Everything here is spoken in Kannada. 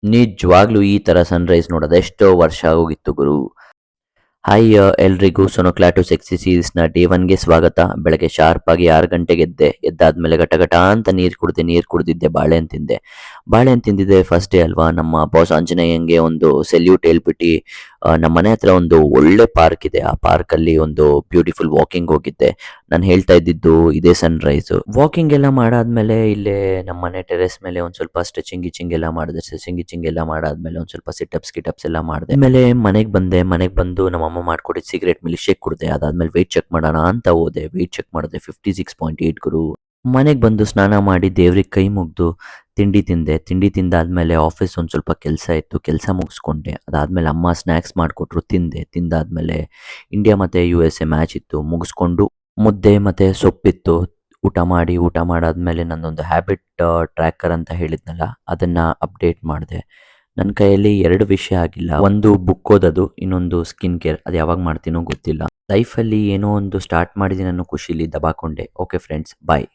ನಿಜವಾಗ್ಲೂ ಈ ತರ ಸನ್‌ರೈಸ್ ನೋಡೋದು ಎಷ್ಟೋ ವರ್ಷ ಆಗೋಗಿತ್ತು ಗುರು. ಹಾಯ್ ಎಲ್ರಿಗೂ ಸೊನೊಕ್ಲಾ ಟು ಸೆಕ್ಸಿ ಸೀರೀಸ್‌ನ ಡೇ 1ಗೆ ಸ್ವಾಗತ. ಬೆಳಗ್ಗೆ ಶಾರ್ಪ್ ಆಗಿ 6 ಗಂಟೆಗೆ ಎದ್ದೆ. ಎದ್ದಾದ್ಮೇಲೆ ಗಟ ಅಂತ ನೀರು ಕುಡ್ದಿದ್ದೆ, ಬಾಳೆಹಣ್ಣು ತಿಂದೆ. ಬಾಳೆಹಣ್ಣು ತಿಂದಿದ್ದೆ ಫಸ್ಟ್ ಡೇ ಅಲ್ವಾ, ನಮ್ಮ ಬಾಸ್ ಆಂಜನೇಯಂಗೆ ಒಂದು ಸೆಲ್ಯೂಟ್ ಹೇಳ್ಬಿಟ್ಟು ನಮ್ಮನೆ ಹತ್ರ ಒಂದು ಒಳ್ಳೆ ಪಾರ್ಕ್ ಇದೆ. ಆ ಪಾರ್ಕಲ್ಲಿ ಒಂದು ಬ್ಯೂಟಿಫುಲ್ ವಾಕಿಂಗ್ ಹೋಗಿದ್ದೆ. ನಾನು ಹೇಳ್ತಾ ಇದ್ದಿದ್ದು ಇದೇ ಸನ್‌ರೈಸು. ವಾಕಿಂಗ್ ಎಲ್ಲ ಮಾಡಾದ್ಮೇಲೆ ಇಲ್ಲೇ ನಮ್ಮನೆ ಟೆರೇಸ್ ಮೇಲೆ ಒಂದು ಸ್ವಲ್ಪ ಸ್ಟ್ರೆಚಿಂಗ್ ಗಿಚಿಂಗ್ ಎಲ್ಲ ಮಾಡಿದೆ. ಸ್ಟ್ರೆಚಿಂಗ್ ಗಿಚಿಂಗ್ ಎಲ್ಲ ಮಾಡಾದ್ಮೇಲೆ ಒಂದು ಸ್ವಲ್ಪ ಸಿಟಪ್ಸ್ ಗಿಟಪ್ಸ್ ಎಲ್ಲ ಮಾಡಿದೆ. ಆಮೇಲೆ ಮನೆಗೆ ಬಂದೆ. ಮನೆಗೆ ಬಂದು ನಮ್ಮಮ್ಮ ಮಾಡ್ಕೊಟ್ಟಿದ್ದ ಸಿಗರೇಟ್ ಮಿಲ್ಕ್ ಶೇಕ್ ಕುಡಿದೆ. ಅದಾದ್ಮೇಲೆ ವೆಯ್ಟ್ ಚೆಕ್ ಮಾಡೋಣ ಅಂತ ಹೋದೆ. ವೆಯ್ಟ್ ಚೆಕ್ ಮಾಡಿದೆ 56.8 ಗುರು. ಮನೆಗೆ ಬಂದು ಸ್ನಾನ ಮಾಡಿ ದೇವ್ರಿಗೆ ಕೈ ಮುಗ್ದು ತಿಂಡಿ ತಿಂದೆ. ತಿಂಡಿ ತಿಂದಾದ್ಮೇಲೆ ಆಫೀಸ್ ಒಂದು ಸ್ವಲ್ಪ ಕೆಲಸ ಇತ್ತು, ಕೆಲಸ ಮುಗಿಸ್ಕೊಂಡೆ. ಅದಾದ್ಮೇಲೆ ಅಮ್ಮ ಸ್ನ್ಯಾಕ್ಸ್ ಮಾಡಿಕೊಟ್ರು, ತಿಂದೆ. ತಿಂದಾದ್ಮೇಲೆ ಇಂಡಿಯಾ ಮತ್ತು USA ಮ್ಯಾಚ್ ಇತ್ತು, ಮುಗಿಸ್ಕೊಂಡು ಮುದ್ದೆ ಮತ್ತು ಸೊಪ್ಪಿತ್ತು. ಊಟ ಮಾಡಾದ್ಮೇಲೆ ನನ್ನೊಂದು ಹ್ಯಾಬಿಟ್ ಟ್ರ್ಯಾಕರ್ ಅಂತ ಹೇಳಿದ್ನಲ್ಲ, ಅದನ್ನು ಅಪ್ಡೇಟ್ ಮಾಡಿದೆ. ನನ್ನ ಕೈಯಲ್ಲಿ 2 ವಿಷಯ ಆಗಿಲ್ಲ. ಒಂದು ಬುಕ್ ಓದೋದು, ಇನ್ನೊಂದು ಸ್ಕಿನ್ ಕೇರ್. ಅದು ಯಾವಾಗ ಮಾಡ್ತೀನೋ ಗೊತ್ತಿಲ್ಲ. ಲೈಫಲ್ಲಿ ಏನೋ ಒಂದು ಸ್ಟಾರ್ಟ್ ಮಾಡಿದ್ದೀನಿ ಅನ್ನೋ ಖುಷಿಲಿ ದಬಾಕೊಂಡೆ. ಓಕೆ ಫ್ರೆಂಡ್ಸ್, ಬಾಯ್.